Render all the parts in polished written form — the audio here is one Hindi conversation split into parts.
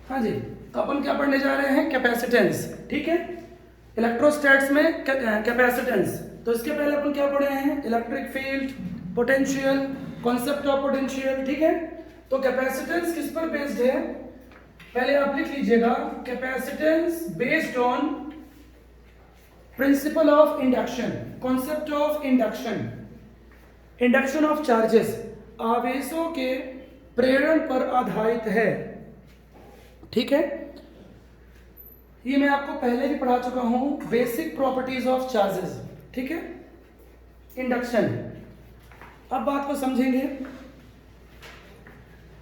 हाँ जी, तो अपन क्या पढ़ने जा रहे हैं? कैपेसिटेंस। ठीक है, इलेक्ट्रोस्टैट्स में कैपेसिटेंस। तो इसके पहले अपन क्या पढ़े हैं? Electric field, potential, concept of potential. ठीक है, तो कैपेसिटेंस किस पर बेस्ड है? पहले आप लिख लीजिएगा, capacitance based on principle of induction, concept of induction, induction of charges, आवेशों के प्रेरण पर आधारित है। ठीक है, ये मैं आपको पहले भी पढ़ा चुका हूं, बेसिक प्रॉपर्टीज ऑफ चार्जेस। ठीक है, इंडक्शन। अब बात को समझेंगे।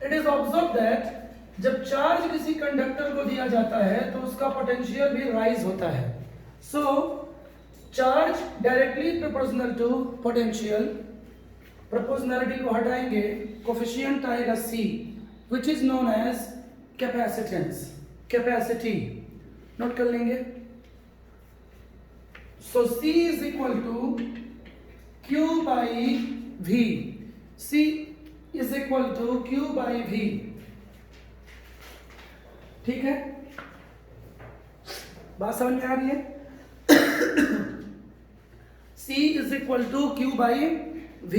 इट इज ऑब्जर्व दैट जब चार्ज किसी कंडक्टर को दिया जाता है तो उसका पोटेंशियल भी राइज होता है। So charge directly proportional to potential, proportionality को हटाएंगे, कोफिशिएंट आएगा C, which is known as capacitance, capacity. Note कर लेंगे। So C is equal to Q by V, C is equal to Q by V। ठीक है, बात समझ में आ रही है? C is equal to Q by V।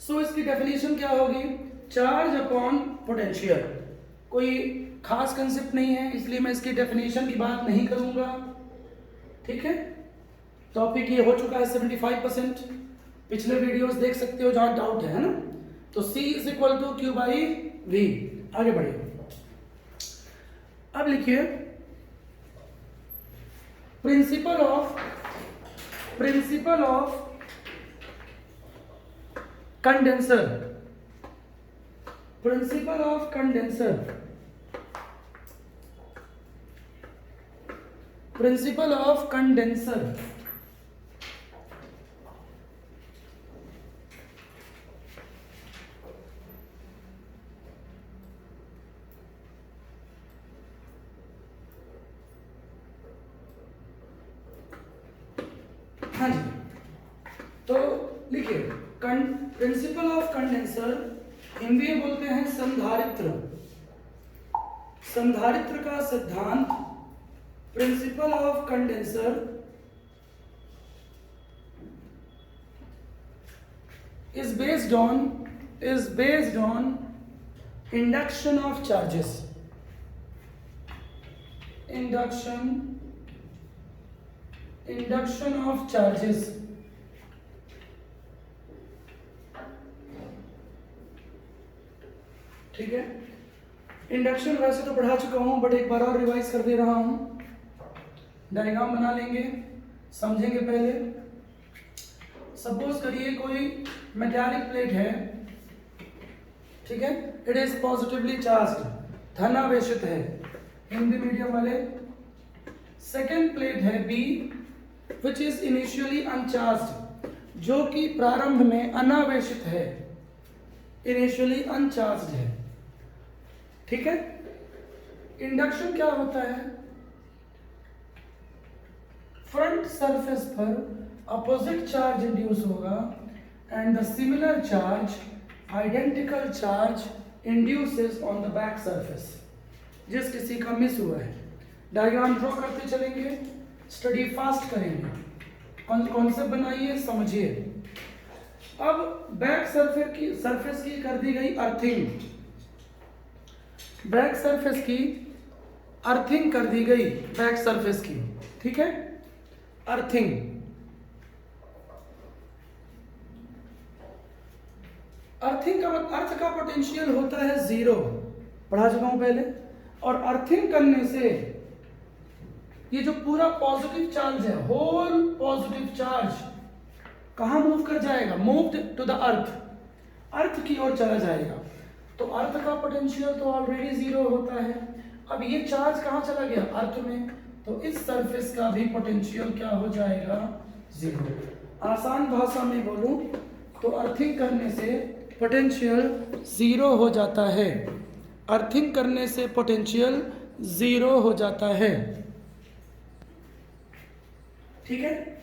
So इसकी डेफिनेशन क्या होगी? Charge upon potential. कोई खास कंसेप्ट नहीं है, इसलिए मैं इसकी डेफिनेशन की बात नहीं करूंगा। ठीक है, टॉपिक ये हो चुका है 75%। पिछले वीडियोस देख सकते हो जहां डाउट है ना। तो C is equal to Q by V। आगे बढ़िए, अब लिखिए principle of condenser, principle of condenser, principle of condenser. हाँ जी, तो लिखिए प्रिंसिपल ऑफ कंडेंसर, हिंदी में बोलते हैं संधारित्र, संधारित्र का सिद्धांत। Principal of condenser is based on induction of charges, induction of charges। ठीक है, इंडक्शन वैसे तो पढ़ा चुका हूं, बट एक बार और रिवाइज कर दे रहा हूं। डायग्राम बना लेंगे, समझेंगे पहले। सपोज करिए कोई मेटालिक प्लेट है। ठीक है, इट इज पॉजिटिवली चार्ज्ड, धनावेशित है, हिंदी मीडियम वाले। सेकेंड प्लेट है B, which is initially uncharged, जो कि प्रारंभ में अनावेशित है, इनिशियली अनचार्ज्ड है। ठीक है, इंडक्शन क्या होता है? फ्रंट सरफेस पर अपोजिट चार्ज इंड्यूस होगा and the similar charge, identical charge induces on the back surface. जिस किसी का मिस हुआ है, डायग्राम ड्रॉ करते चलेंगे, स्टडी फास्ट करेंगे, कॉन्सेप्ट बनाइए, समझिए। अब बैक सरफेस की कर दी गई अर्थिंग, बैक सरफेस की अर्थिंग कर दी गई, बैक सरफेस की। ठीक है, अर्थिंग। अर्थिंग का अर्थ का पोटेंशियल होता है 0, पढ़ा चुका हूं पहले। और अर्थिंग करने से ये जो पूरा पॉजिटिव चार्ज है, होल पॉजिटिव चार्ज कहां मूव कर जाएगा? मूव्ड टू द अर्थ, अर्थ की ओर चला जाएगा। तो अर्थ का पोटेंशियल तो ऑलरेडी 0 होता है। अब ये चार्ज कहां चला गया? अर्थ में। तो इस सरफेस का भी पोटेंशियल क्या हो जाएगा? 0। आसान भाषा में बोलूं तो अर्थिंग करने से पोटेंशियल 0 हो जाता है, अर्थिंग करने से पोटेंशियल 0 हो जाता है। ठीक है,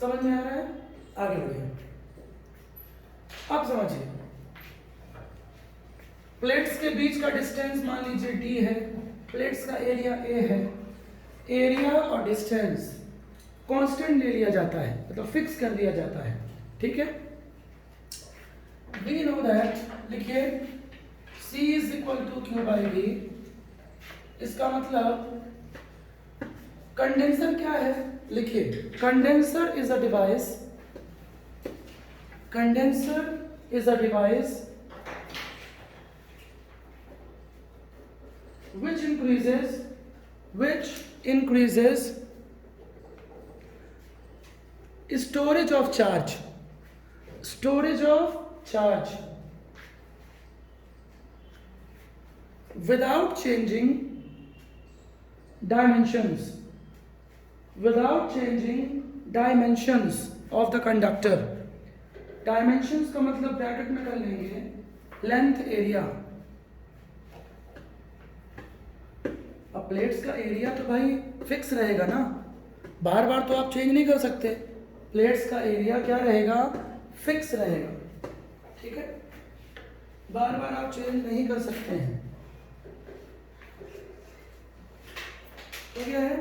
समझ में आ रहा है? आगे बढ़िए, अब समझिए। प्लेट्स के बीच का डिस्टेंस मान लीजिए d है, प्लेट्स का एरिया a है, एरिया और डिस्टेंस कांस्टेंट ले लिया जाता है, मतलब फिक्स कर दिया जाता है, ठीक है। वी नो दैट, लिखिए C is equal to Q by V। इसका मतलब कंडेंसर क्या है, लिखिए condenser is a device, condenser is a device which increases storage of charge without changing dimensions of the conductor। dimensions का मतलब ब्रैकेट में कर लेंगे लेंथ, एरिया। अब प्लेट्स का एरिया तो भाई फिक्स रहेगा ना, बार बार तो आप चेंज नहीं कर सकते। प्लेट्स का एरिया क्या रहेगा, फिक्स रहेगा, ठीक है, बार बार आप चेंज नहीं कर सकते हैं। तो क्या है,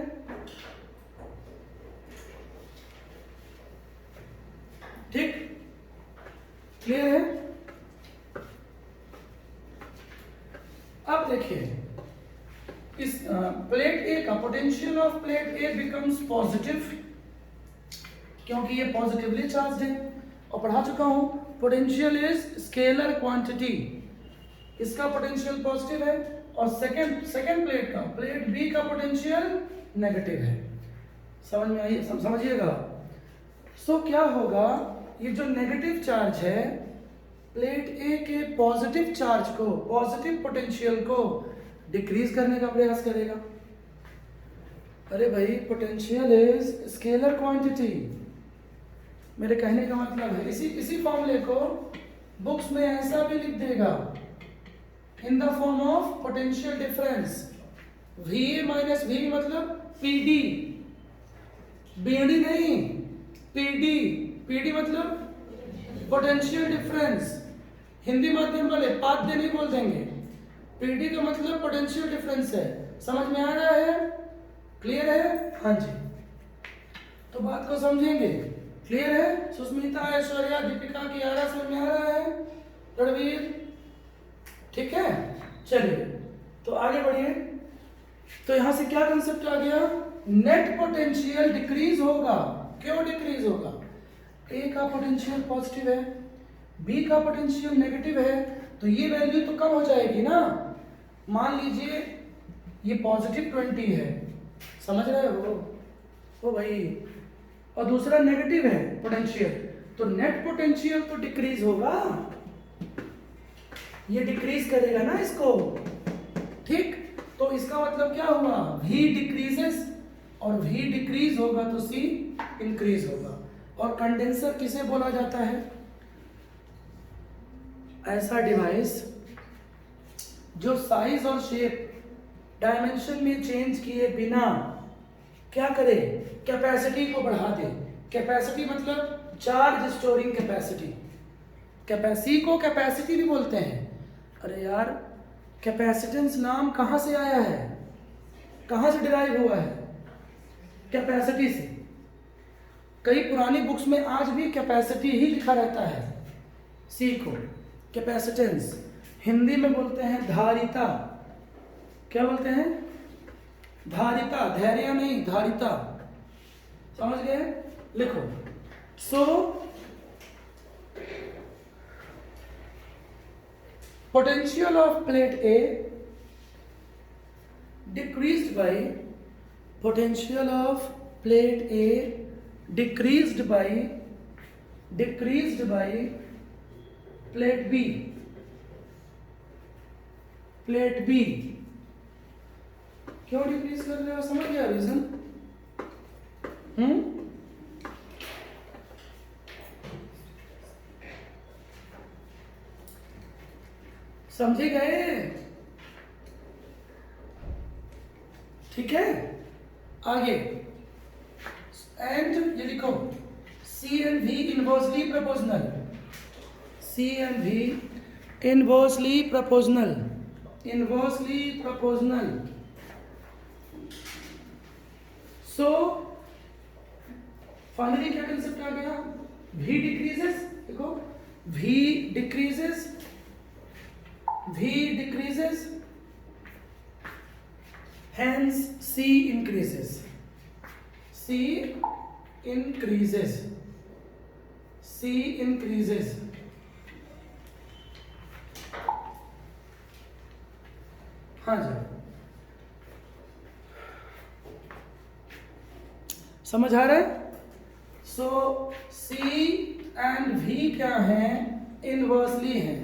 ठीक, क्लियर है। अब देखिए इस प्लेट ए का potential of plate A becomes positive, क्योंकि ये पॉजिटिवली चार्ज है, और पढ़ा चुका हूं पोटेंशियल इज स्केलर क्वांटिटी, इसका पोटेंशियल पॉजिटिव है, और सेकंड प्लेट का, प्लेट बी का पोटेंशियल नेगेटिव है। समझ में आई, समझिएगा। सो क्या होगा, ये जो नेगेटिव चार्ज है प्लेट ए के पॉजिटिव चार्ज को, पॉजिटिव पोटेंशियल को डिक्रीज करने का प्रयास करेगा। अरे भाई पोटेंशियल इज स्केलर क्वांटिटी, मेरे कहने का मतलब है इसी फॉर्मूले को बुक्स में ऐसा भी लिख देगा, in the form of potential difference, V minus V मतलब PD, BD नहीं, PD मतलब पोटेंशियल डिफरेंस। हिंदी माध्यम वाले पाद्य नहीं बोल देंगे, PD का मतलब पोटेंशियल डिफरेंस है। समझ में आ रहा है, क्लियर है, हाँ जी। तो बात को समझेंगे, क्लियर है। सुस्मिता, ऐश्वर्या, दीपिका, कियारा, समझ में आ रहा है, रणवीर, ठीक है। चलिए तो आगे बढ़िए। तो यहां से क्या कंसेप्ट आ गया, नेट पोटेंशियल डिक्रीज होगा। क्यों डिक्रीज होगा, ए का पोटेंशियल पॉजिटिव है, बी का पोटेंशियल नेगेटिव है, तो ये वैल्यू तो कम हो जाएगी ना। मान लीजिए ये पॉजिटिव 20 है, समझ रहे हो ओ भाई, और दूसरा नेगेटिव है पोटेंशियल, तो नेट पोटेंशियल तो डिक्रीज होगा, ये डिक्रीज करेगा ना इसको, ठीक। तो इसका मतलब क्या हुआ, V डिक्रीजेस, और V डिक्रीज होगा तो C इंक्रीज होगा। और कंडेंसर किसे बोला जाता है, ऐसा डिवाइस जो साइज और शेप डायमेंशन में चेंज किए बिना क्या करे, कैपेसिटी को बढ़ा दे। कैपेसिटी मतलब चार्ज स्टोरिंग कैपेसिटी, कैपेसिटी को कैपेसिटी भी बोलते हैं। अरे यार कैपेसिटेंस नाम कहाँ से आया है, कहाँ से डिराइव हुआ है, कैपेसिटी से। कई पुरानी बुक्स में आज भी कैपेसिटी ही लिखा रहता है, सी को कैपेसिटेंस। हिंदी में बोलते हैं धारिता, क्या बोलते हैं, धारिता, धैर्य नहीं, धारिता, समझ गए, लिखो। सो potential of plate A decreased by, potential of plate A decreased by plate B, plate B क्यों डिक्रीज कर रहे हो, समझ गया रीजन। समझे गए, ठीक है। आगे एंड ये लिखो, C and V inversely proportional, C and V inversely proportional, inversely proportional. So finally क्या कंसेप्ट आ गया, v डिक्रीजेस, देखो v decreases, v decreases, hence c increases, c increases, c increases। हाँ जी, समझ आ रहा है। सो C एंड V क्या है, इनवर्सली है।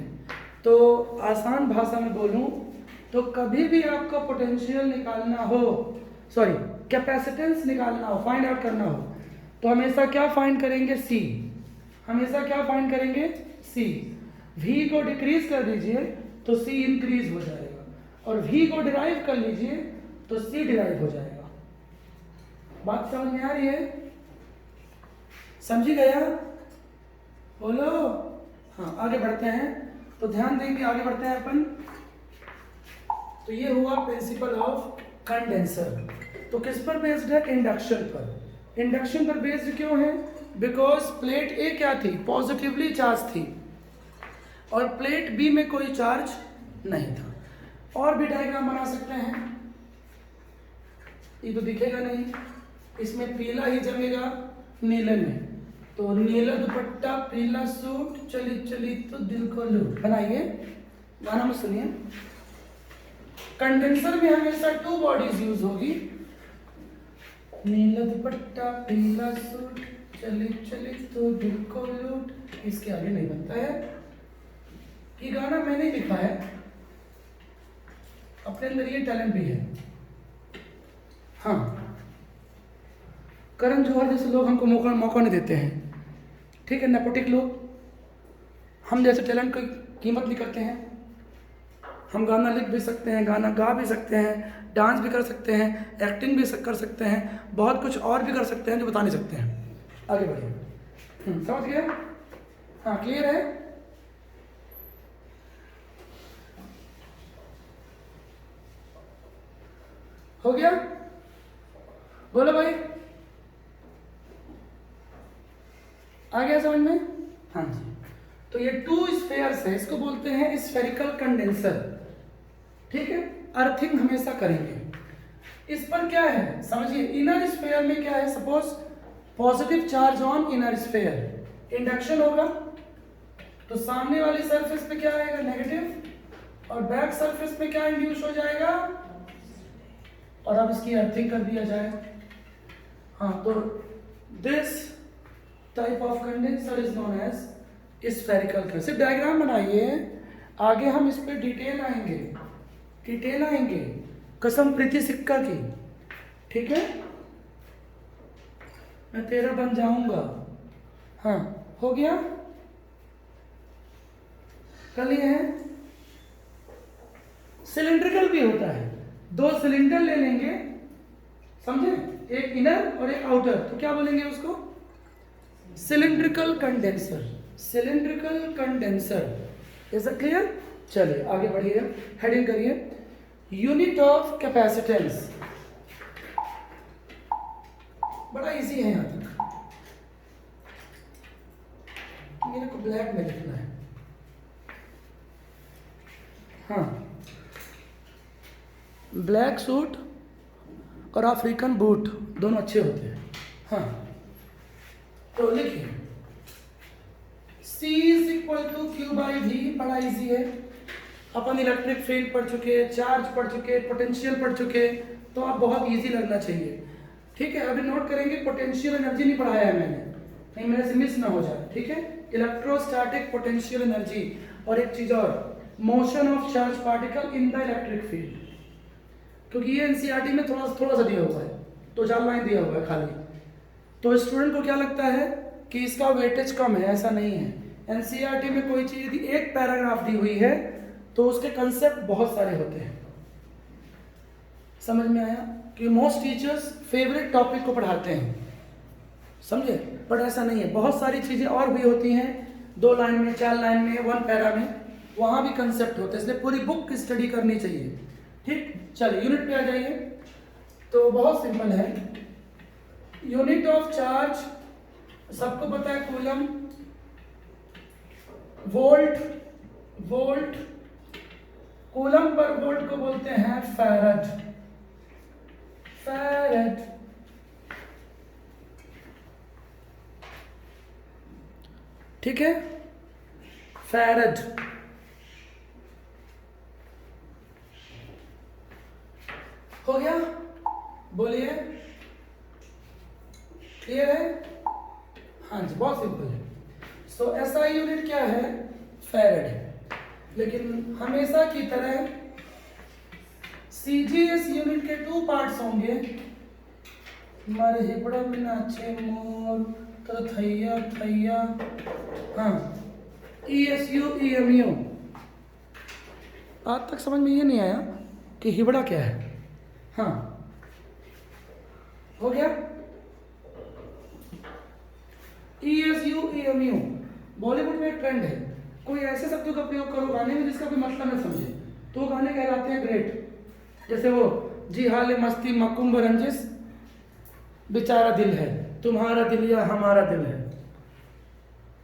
तो आसान भाषा में बोलूं तो कभी भी आपको पोटेंशियल निकालना हो, सॉरी कैपेसिटेंस निकालना हो, फाइंड आउट करना हो, तो हमेशा क्या फाइंड करेंगे, C। हमेशा क्या फाइंड करेंगे, C। V को डिक्रीज कर दीजिए तो C इंक्रीज हो जाएगा, और V को डिराइव कर लीजिए तो C डिराइव हो जाएगा। बात समझ में आ रही है, समझी गया, बोलो। हाँ आगे बढ़ते हैं, तो ध्यान देंगे, आगे बढ़ते हैं अपन। तो ये हुआ प्रिंसिपल ऑफ कंडेंसर। तो किस पर बेस्ड है, इंडक्शन पर। इंडक्शन पर बेस्ड क्यों है, बिकॉज प्लेट ए क्या थी, पॉजिटिवली चार्ज थी, और प्लेट बी में कोई चार्ज नहीं था। और भी डायग्राम बना सकते हैं, ये तो दिखेगा नहीं, इसमें पीला ही जमेगा नीले में, तो नीला दुपट्टा पीला सूट, चली चली तो दिल को लूट, बनाइए, गाना में सुनिए। कंडेंसर में हमेशा 2 बॉडीज यूज होगी, नीला दुपट्टा पीला सूट, चली चली तो दिल को लूट। इसके आगे नहीं बनता है, ये गाना मैंने लिखा है, अपने अंदर ये टैलेंट भी है। हाँ, करण जौहर जैसे लोग हमको मौका नहीं देते हैं, ठीक है, नेपोटिक लोग, हम जैसे टैलेंट की कीमत नहीं करते हैं। हम गाना लिख भी सकते हैं, गाना गा भी सकते हैं, डांस भी कर सकते हैं, एक्टिंग भी कर सकते हैं, बहुत कुछ और भी कर सकते हैं जो बता नहीं सकते हैं। आगे बढ़िए, समझ गए, हाँ क्लियर है। हो गया, बोलो भाई, आ गया समझ में। हाँ जी, तो ये 2 स्फेयर्स है, इसको बोलते हैं स्फेरिकल कंडेंसर, ठीक है। अर्थिंग हमेशा करेंगे। इस पर क्या है समझिए, इनर स्फेयर में क्या है, suppose positive charge on inner sphere, induction होगा तो सामने वाली सरफेस पे क्या आएगा, नेगेटिव, और बैक सरफेस पे क्या इंड्यूस हो जाएगा, और अब इसकी अर्थिंग कर दिया जाए। हाँ, तो this type of condenser is known as spherical. सिर्फ डायग्राम बनाइए, आगे हम इस पर डिटेल आएंगे, कसम प्रीति सिक्का की, ठीक है, मैं तेरा बन जाऊंगा। हाँ हो गया, कल ये है सिलिंड्रिकल भी होता है, 2 सिलेंडर ले लेंगे, समझे, एक इनर और एक आउटर, तो क्या बोलेंगे उसको, cylindrical condenser, cylindrical condenser. Is it clear. चलिए आगे बढ़िए, हेडिंग करिए, यूनिट ऑफ कैपेसिटेंस। बड़ा इजी है, यहां तक मेरे को ब्लैक में लिखना है। हाँ, ब्लैक सूट और अफ्रीकन बूट दोनों अच्छे होते हैं। हाँ, तो लिखिए C is equal to Q by V, बड़ा इजी है, अपन इलेक्ट्रिक फील्ड पढ़ चुके, चार्ज पढ़ चुके, पोटेंशियल पढ़ चुके, तो आप बहुत इजी लगना चाहिए, ठीक है। अभी नोट करेंगे, पोटेंशियल एनर्जी नहीं पढ़ाया है मैंने, कहीं मेरे से मिस ना हो जाए, ठीक है। इलेक्ट्रोस्टैटिक पोटेंशियल एनर्जी, और एक चीज और, motion of charge particle in the electric field, क्योंकि ये एनसीईआरटी में थोड़ा सा दिया हुआ है, तो 4 लाइन दिया हुआ है खाली, तो स्टूडेंट को क्या लगता है कि इसका वेटेज कम है, ऐसा नहीं है। एनसीईआरटी में कोई चीज यदि एक पैराग्राफ दी हुई है तो उसके कंसेप्ट बहुत सारे होते हैं, समझ में आया, कि मोस्ट टीचर्स फेवरेट टॉपिक को पढ़ाते हैं, समझे, बट ऐसा नहीं है, बहुत सारी चीजें और भी होती हैं, 2 लाइन में, 4 लाइन में, 1 पैरा में, वहाँ भी कंसेप्ट होता है, इसलिए पूरी बुक की स्टडी करनी चाहिए। ठीक, चलिए यूनिट पे आ जाइए। तो बहुत सिंपल है, यूनिट ऑफ चार्ज सबको पता है, coulomb, volt, volt, coulomb per volt को बोलते हैं फैरड, फैरड। ठीक है, फैरड। हो गया, बोलिए, क्लियर है? हाँ जी, बहुत सिंपल है। सो एसआई यूनिट क्या है? फैरड है। लेकिन हमेशा की तरह सीजीएस यूनिट के 2 पार्ट्स होंगे, हमारे हिबड़ा में नाचे मोर तो थैया थैया। हाँ, ईएसयू ईएमयू। आज तक समझ में ये नहीं आया कि हिबड़ा क्या है। हाँ, हो गया। ईएसयू ईएमयू बॉलीवुड में एक ट्रेंड है, कोई ऐसे शब्दों का प्रयोग करो गाने में जिसका कोई मतलब न समझे, तो गाने कहलाते हैं ग्रेट। जैसे वो जी हाल मस्ती मकुम्ब रंजिश, बेचारा दिल है, तुम्हारा दिल या हमारा दिल है।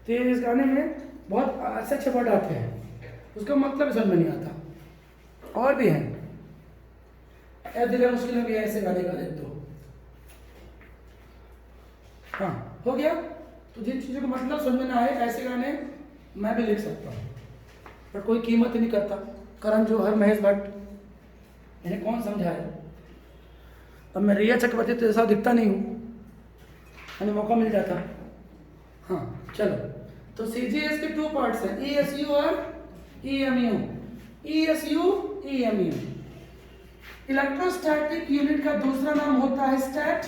तो इस गाने में बहुत अच्छे अच्छे वर्ड आते हैं, उसका मतलब समझ में नहीं आता। और भी हैं, ए दिल है मुश्किल में भी ऐसे गाने का एक दो। हाँ, हो गया। तो जिन चीज़ों का मतलब समझ में ना आए, ऐसे गाने मैं भी लिख सकता हूँ, पर कोई कीमत ही नहीं करता। करण जौहर, महेश भट्ट, इन्हें कौन समझाए? अब मैं रिया चक्रवर्ती तो ऐसा दिखता नहीं हूँ, हमें मौका मिल जाता। हाँ चलो, तो सीजीएस के 2 पार्ट्स हैं, ईएसयू और ईएमयू। ईएसयू ईएमयू। इलेक्ट्रोस्टैटिक यूनिट का दूसरा नाम होता है स्टैट।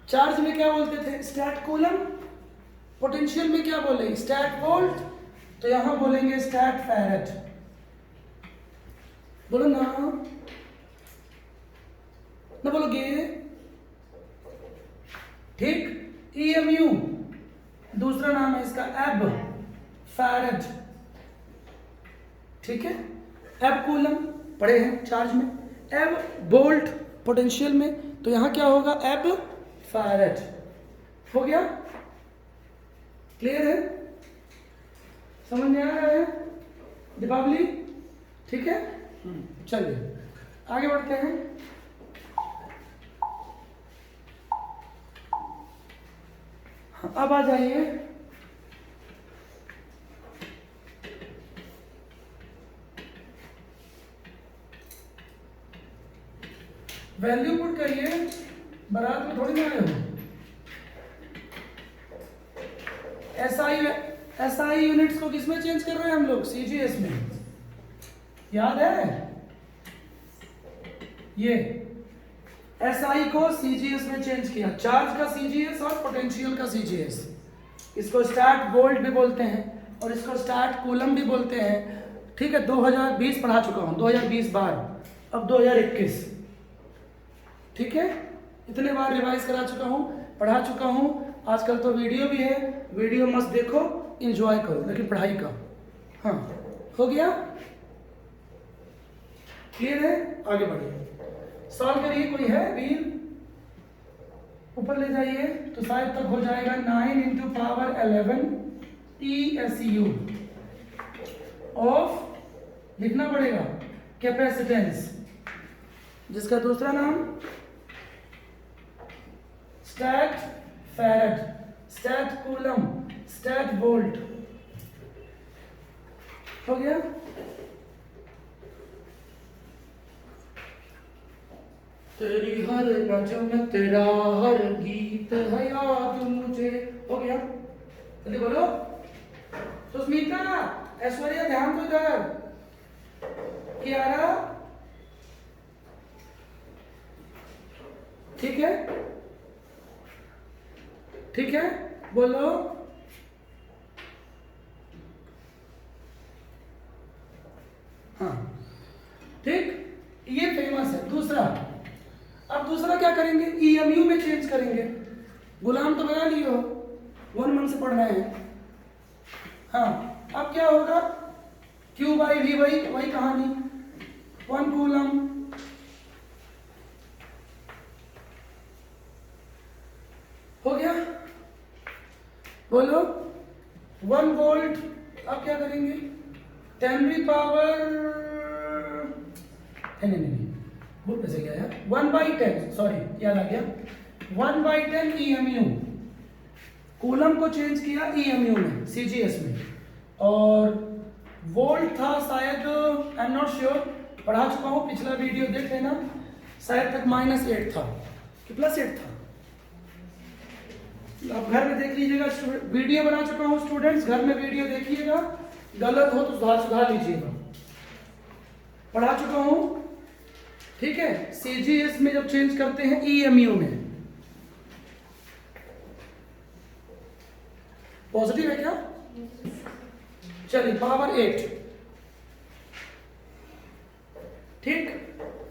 चार्ज में क्या बोलते थे? Stat coulomb. पोटेंशियल में क्या बोले? Stat volt. तो यहां बोलेंगे स्टैट फैरेड। बोलो ना, ना बोलोगे? ठीक। ईएमयू दूसरा नाम है इसका, एब फैरेड। ठीक है, एब कूलम पढ़े हैं चार्ज में, एब वोल्ट पोटेंशियल में, तो यहां क्या होगा? एब फैरेड। हो गया, क्लियर है? समझ में आ रहा है दीपावली? ठीक है, चलिए आगे बढ़ते हैं। अब आ जाइए वैल्यू पुट करिए, बारात में थोड़ी ना आए हो। एसआई यूनिट्स को किसमें चेंज कर रहे हैं हम लोग? सीजीएस में, याद है? ये एसआई को सीजीएस में चेंज किया, चार्ज का सीजीएस और पोटेंशियल का सीजीएस। इसको स्टैट वोल्ट भी बोलते हैं और इसको स्टैट कूलम भी बोलते हैं। ठीक है, 2020 पढ़ा चुका हूं, 2020 बार, अब 2021। ठीक है, इतने बार रिवाइज करा चुका हूं, पढ़ा चुका हूं। आजकल तो वीडियो भी है, वीडियो मस्त देखो, एंजॉय करो, लेकिन पढ़ाई का। हाँ, हो गया, क्लियर है? आगे बढ़िए, सॉल्व करिए। कोई है वीर? ऊपर ले जाइए तो शायद तक हो जाएगा 9 × पावर 11 TSU ऑफ, लिखना पड़ेगा, कैपेसिटेंस, जिसका दूसरा नाम stat farad, stat coulomb, stat volt. हो गया? तेरी हर नज़म तेरा हर गीत है याद मुझे। हो गया? जल्दी बोलो। सुस्मिता, ऐश्वर्या, ध्यान दो इधर। कियारा, ठीक है? ठीक है, बोलो। हाँ, ठीक, ये फेमस है। दूसरा, अब दूसरा क्या करेंगे? ईएमयू में चेंज करेंगे। गुलाम तो बना लियो, 1 मंथ से पढ़ रहे हैं। हाँ, अब क्या होगा? Q by V वही कहानी, 1 कूलम। हो गया, बोलो 1 वोल्ट। अब क्या करेंगे, 10 पावर नहीं भूल कैसे गया यार, 1/10, सॉरी याद आ गया, 1/10 EMU। कूलम को चेंज किया EMU में, CGS में, और वोल्ट था शायद, आई एम नॉट श्योर, पढ़ा चुका हूँ, पिछला वीडियो देख लेना, शायद तक -8 था कि +8 था। आप घर में देख लीजिएगा, वीडियो बना चुका हूँ स्टूडेंट्स, घर में वीडियो देखिएगा, गलत हो तो सुधार लीजिएगा, पढ़ा चुका हूँ, ठीक है। CGS में जब चेंज करते हैं EMU में, पॉजिटिव है क्या, चलिए पावर 8, ठीक।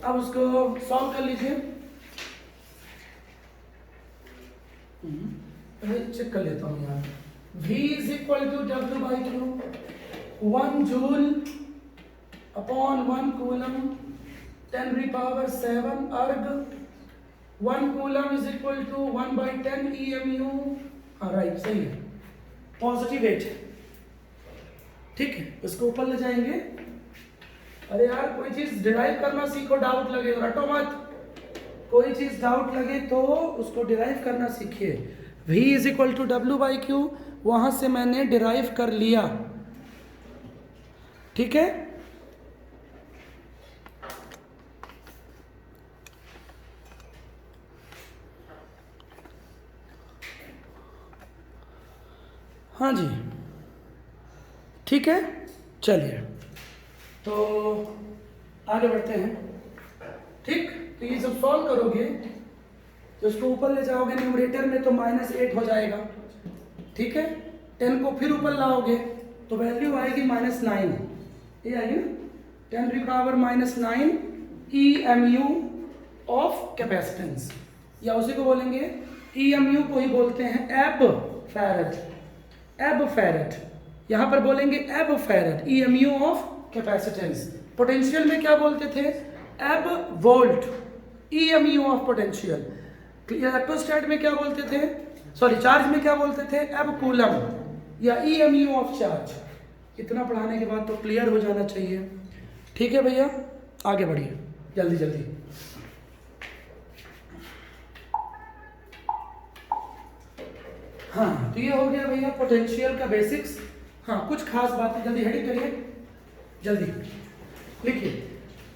अब उसको सॉल्व कर लीजिए, चेक कर लेता हूं यार। V is equal to W/Q, 1 joule upon 1 coulomb, 10⁻⁷ erg, 1 coulomb is equal to 1/10 EMU। हाँ राइट, सही है, पॉजिटिव 8, ठीक है। इसको ऊपर ले जाएंगे। अरे यार कोई चीज डिराइव करना सीखो, डाउट लगे तो रटो मत, कोई चीज डाउट लगे तो उसको डिराइव करना सीखिए। V is equal to W/Q, वहां से मैंने डिराइव कर लिया, ठीक है। हाँ जी, ठीक है, चलिए तो आगे बढ़ते हैं, ठीक। तो ये जब सॉल्व करोगे तो इसको ऊपर ले जाओगे न्यूमरेटर में तो -8 हो जाएगा, ठीक है। 10 को फिर ऊपर लाओगे तो वैल्यू आएगी -9, ये आएगी ना, 10⁻⁹ EMU ऑफ कैपेसिटेंस, या उसी को बोलेंगे EMU को ही बोलते हैं एब फैरेड, यहाँ पर बोलेंगे एब farad, EMU of capacitance. Potential में क्या बोलते थे, एब वोल्ट, EMU ऑफ पोटेंशियल। इलेक्ट्रोस्टैट में क्या बोलते थे, सॉरी चार्ज में क्या बोलते थे, एब कूलम या EMU ऑफ चार्ज। इतना पढ़ाने के बाद तो क्लियर हो जाना चाहिए, ठीक है भैया। आगे बढ़िए जल्दी जल्दी। हाँ तो ये हो गया भैया पोटेंशियल का बेसिक्स। हाँ कुछ खास बातें जल्दी हेडिंग करिए, जल्दी लिखिए,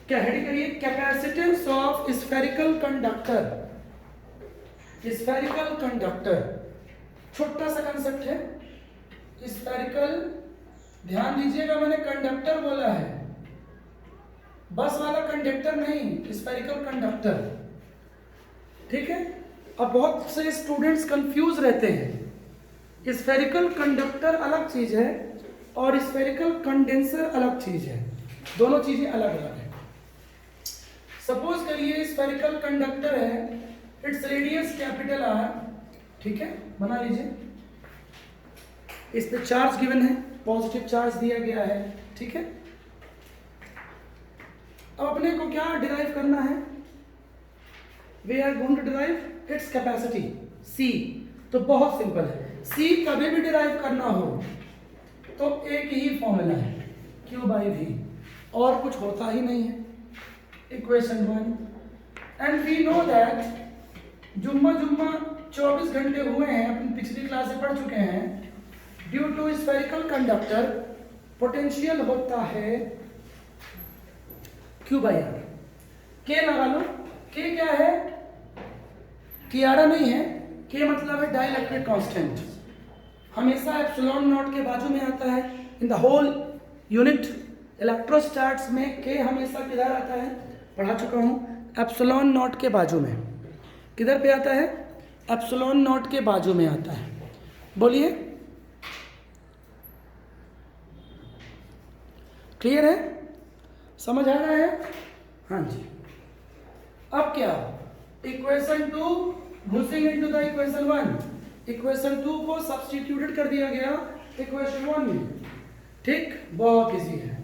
क्या हेडिंग करिए, capacitance of spherical conductor. Spherical conductor छोटा सा कंसेप्ट है, स्फेरिकल, ध्यान दीजिएगा मैंने कंडक्टर बोला है, बस वाला कंडक्टर नहीं, स्फेरिकल कंडक्टर, ठीक है। अब बहुत से स्टूडेंट्स कंफ्यूज रहते हैं, स्फेरिकल कंडक्टर अलग चीज है और स्फेरिकल कंडेंसर अलग चीज है, दोनों चीजें अलग अलग है। सपोज करिए स्फेरिकल कंडक्टर है, इट्स रेडियस R, ठीक है, बना लीजिए, इस पे चार्ज गिवन है, पॉजिटिव चार्ज दिया गया है, ठीक है। अब अपने को क्या डिराइव करना है, we are going to derive its capacity C। तो बहुत सिंपल है, C कभी भी डिराइव करना हो तो एक ही फॉर्मूला है, Q/V, और कुछ होता ही नहीं है। Equation 1, and we know that जुम्मा 24 घंटे हुए हैं, अपनी पिछली क्लास से पढ़ चुके हैं, due to spherical conductor potential होता है Q/R। K लगा लो, K क्या है, Kiara नहीं है, K मतलब है डाइलेक्ट्रिक कांस्टेंट, हमेशा एप्सिलॉन नॉट के बाजू में आता है। इन द होल यूनिट इलेक्ट्रोस्टैट्स में K हमेशा किधर आता है, पढ़ा चुका हूँ, एप्सिलॉन नॉट के बाजू में। किधर पे आता है, एप्सिलॉन नॉट के बाजू में आता है। बोलिए क्लियर है, समझ आ रहा है, हाँ जी। अब क्या, इक्वेशन 2 घुसिंग इनटू द इक्वेशन 1, इक्वेशन 2 को सब्स्टिट्यूटेड कर दिया गया इक्वेशन 1 में, ठीक, बहुत इजी है।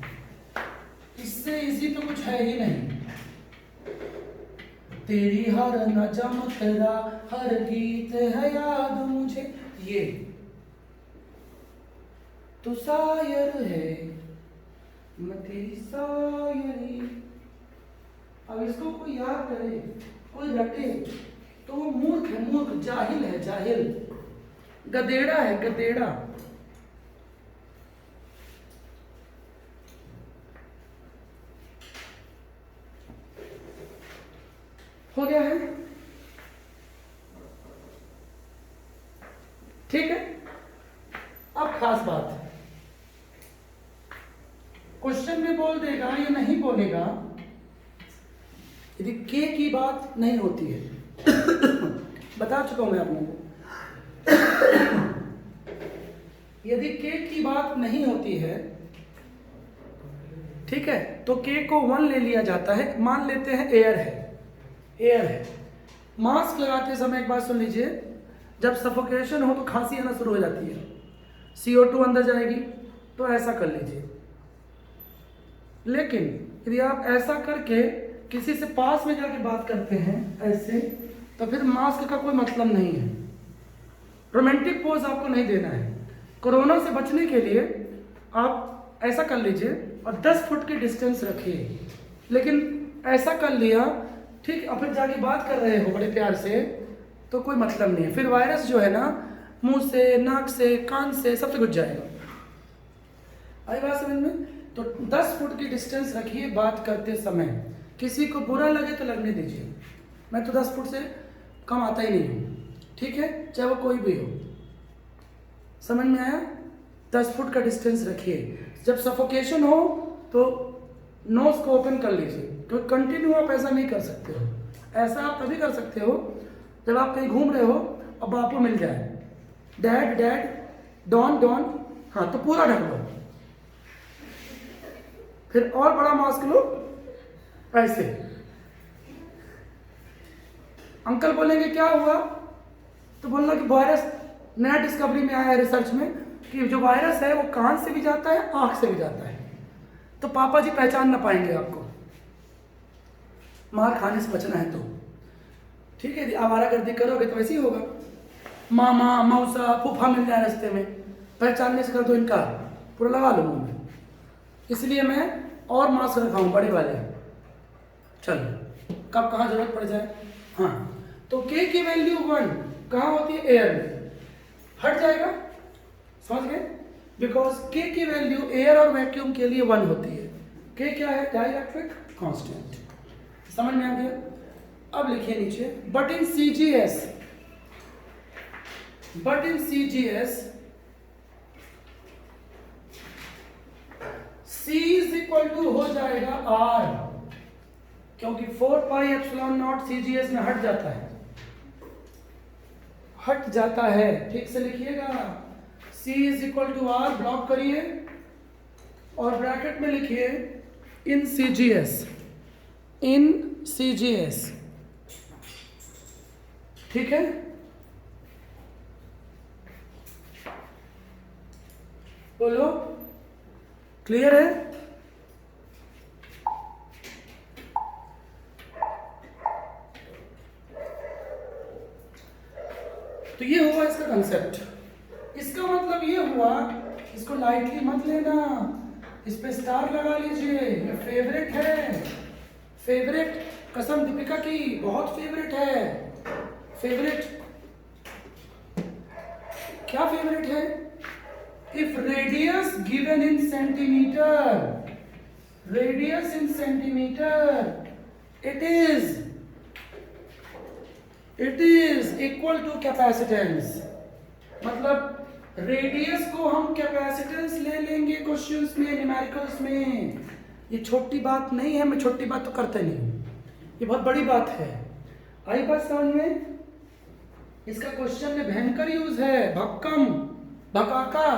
इससे इजी तो कुछ है ही नहीं। तेरी हर नजम तेरा हर गीत है याद मुझे, ये तू शायर है मैं तेरी शायरी। अब इसको कोई याद करे, कोई रटे तो वो मूर्ख है, मूर्ख, जाहिल है, जाहिल, गधेड़ा है, गधेड़ा। हो गया है, ठीक है। अब खास बात, क्वेश्चन में बोल देगा या नहीं बोलेगा यदि के की बात नहीं होती है। बता चुका हूं मैं आप लोगों को, यदि के की बात नहीं होती है, ठीक है, तो के को 1 ले लिया जाता है। मान लेते हैं एयर है, एयर है। मास्क लगाते समय एक बात सुन लीजिए, जब सफोकेशन हो तो खांसी आना शुरू हो जाती है, CO2 अंदर जाएगी, तो ऐसा कर लीजिए। लेकिन यदि आप ऐसा करके किसी से पास में जाके बात करते हैं ऐसे, तो फिर मास्क का कोई मतलब नहीं है। रोमांटिक पोज आपको नहीं देना है। कोरोना से बचने के लिए आप ऐसा कर लीजिए और 10 फुट की डिस्टेंस रखिए। लेकिन ऐसा कर लिया, ठीक, और फिर जाके बात कर रहे हो बड़े प्यार से, तो कोई मतलब नहीं है। फिर वायरस जो है ना, मुंह से, नाक से, कान से, सबसे घुस जाएगा। आई बात समझ में? तो 10 फुट की डिस्टेंस रखिए बात करते समय। किसी को बुरा लगे तो लगने दीजिए। मैं तो 10 फुट से कम आता ही नहीं हूँ, ठीक है, चाहे वो कोई भी हो। समझ में आया? 10 फुट का डिस्टेंस रखिए। जब सफोकेशन हो तो नोज को ओपन कर लीजिए, क्योंकि कंटिन्यू आप ऐसा नहीं कर सकते हो। ऐसा आप तभी कर सकते हो जब आप कहीं घूम रहे हो और बापू मिल जाए, डैड डैड, डॉन डॉन, हाँ, तो पूरा ढक लो। फिर और बड़ा मास्क लो ऐसे। अंकल बोलेंगे क्या हुआ, तो बोलना कि वायरस नया डिस्कवरी में आया है रिसर्च में कि जो वायरस है वो कान से भी जाता है, आंख से भी जाता है। तो पापा जी पहचान ना पाएंगे आपको, मार खाने से बचना है तो, ठीक है। यदि आवारागर्दी करोगे तो वैसे ही होगा। मामा, मौसा, फूफा मिल जाए रास्ते में, पहचानने से कर दो इनकार, पूरा लगा लो मुंह में। इसलिए मैं और मास्क रखा हूँ बड़े वाले। चलो, कब कहाँ जरूरत पड़ जाए। हाँ, तो के की वैल्यू 1 कहाँ होती है? एयर में। हट जाएगा, समझ गए? बिकॉज के की वैल्यू एयर और वैक्यूम के लिए 1 होती है। के क्या है? Dielectric constant. समझ में आ गया? अब लिखिए नीचे, but in CGS, but in CGS C is equal to हो जाएगा R, क्योंकि 4πε0 CGS में हट जाता है, हट जाता है। ठीक से लिखिएगा, C is equal to R, block करिए और ब्रैकेट में लिखिए इन CGS, इन CGS, ठीक है। बोलो, क्लियर है? तो ये हुआ इसका कंसेप्ट। इसका मतलब ये हुआ, इसको लाइटली मत लेना, इस पे स्टार लगा लीजिए। ये फेवरेट है, फेवरेट, कसम दीपिका की बहुत फेवरेट है। फेवरेट क्या फेवरेट है? If radius given in centimetre, radius in centimetre, it is equal to capacitance. मतलब रेडियस को हम कैपेसिटेंस ले लेंगे क्वेश्चंस में, न्यूमेरिकल्स में। ये छोटी बात नहीं है, मैं छोटी बात तो करते नहीं, ये बहुत बड़ी बात है। आई बात समझ में? इसका क्वेश्चन में भयंकर यूज है, भक्कम, भकाका।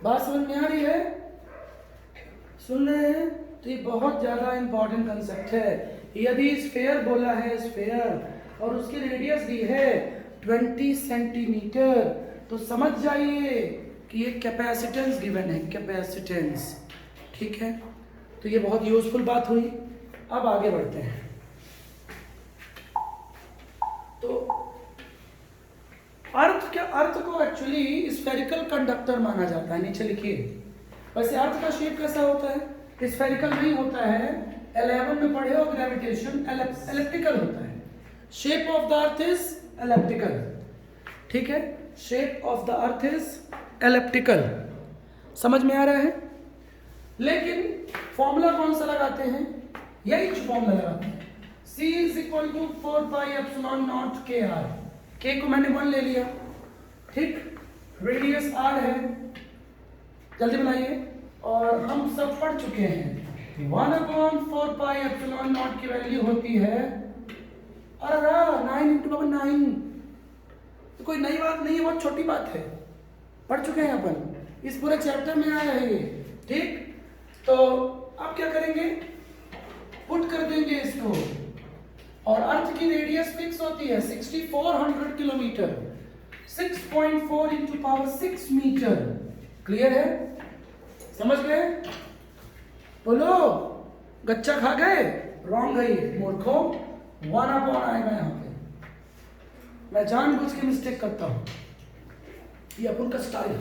बात समझ में आ रही है? सुन रहे हैं? तो ये बहुत ज्यादा इंपॉर्टेंट कंसेप्ट है। यदि स्फेयर बोला है, स्फेयर, और उसकी रेडियस दी है 20 सेंटीमीटर, तो समझ जाइए कि ये कैपेसिटेंस गिवन है, कैपेसिटेंस, ठीक है। तो ये बहुत यूजफुल बात हुई। अब आगे बढ़ते हैं। तो अर्थ को एक्चुअली स्फेरिकल कंडक्टर माना जाता है। नीचे लिखिए। वैसे अर्थ का शेप कैसा होता है? स्फेरिकल नहीं होता है। 11 में पढ़े हो ग्रेविटेशन, एलिप्टिकल होता है। Shape of the earth is elliptical. ठीक है, shape of the earth is elliptical. समझ में आ रहा है? लेकिन फॉर्मूला कौन सा लगाते हैं? यही फॉर्मूला लगाते हैं, C is equal to 4 pi epsilon naught KR। K को मैंने 1 ले लिया, ठीक, रेडियस R है, जल्दी बनाइए। और हम सब पढ़ चुके हैं 1/4 पाई एप्सिलॉन नॉट की वैल्यू होती है, अरे 9 × 9। तो कोई नई बात नहीं है, बहुत छोटी बात है, पढ़ चुके हैं अपन, इस पूरे चैप्टर में आया है ये। ठीक, तो अब क्या करेंगे? पुट कर देंगे इसको। और अर्थ की रेडियस फिक्स होती है 6400 किलोमीटर, 6.4 × 6 मीटर। क्लियर है? समझ गए? बोलो, गच्चा खा गए? रॉन्ग है ये मूर्खों। 1/, आएगा यहाँ पे। मैं जानबूझ के मिस्टेक करता हूं, ये अपन का स्टाइल है।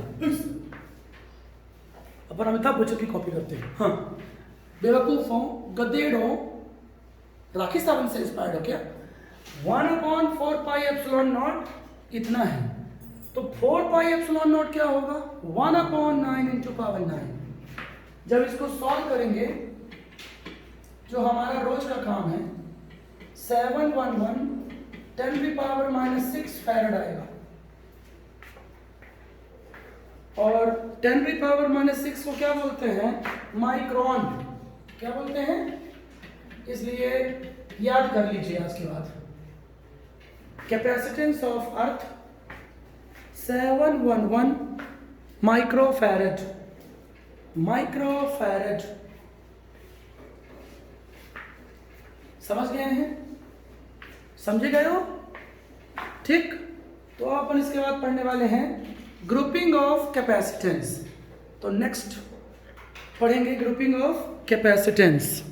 अपन अमिताभ बच्चन की कॉपी करते हैं। हाँ, बेवकूफों, गधेड़ों, राखी सावंत से इंस्पायर्ड हो क्या? 1/4 पाई एप्सिलॉन नॉट इतना है, तो 4 पाई एप्सिलॉन नॉट क्या होगा? 1/9 × 9। जब इसको सॉल्व करेंगे, जो हमारा रोज का काम है, 711 10⁻⁻6 फैराड आएगा। और 10⁻⁻6 को क्या बोलते हैं? माइक्रोन। क्या बोलते हैं? इसलिए याद कर लीजिए आज के बाद। Capacitance of earth 711 microfarad. Microfarad, समझ गए हैं? समझे गए हो? ठीक, तो अपन इसके बाद पढ़ने वाले हैं ग्रुपिंग ऑफ कैपेसिटेंस। तो नेक्स्ट पढ़ेंगे ग्रुपिंग ऑफ कैपेसिटेंस।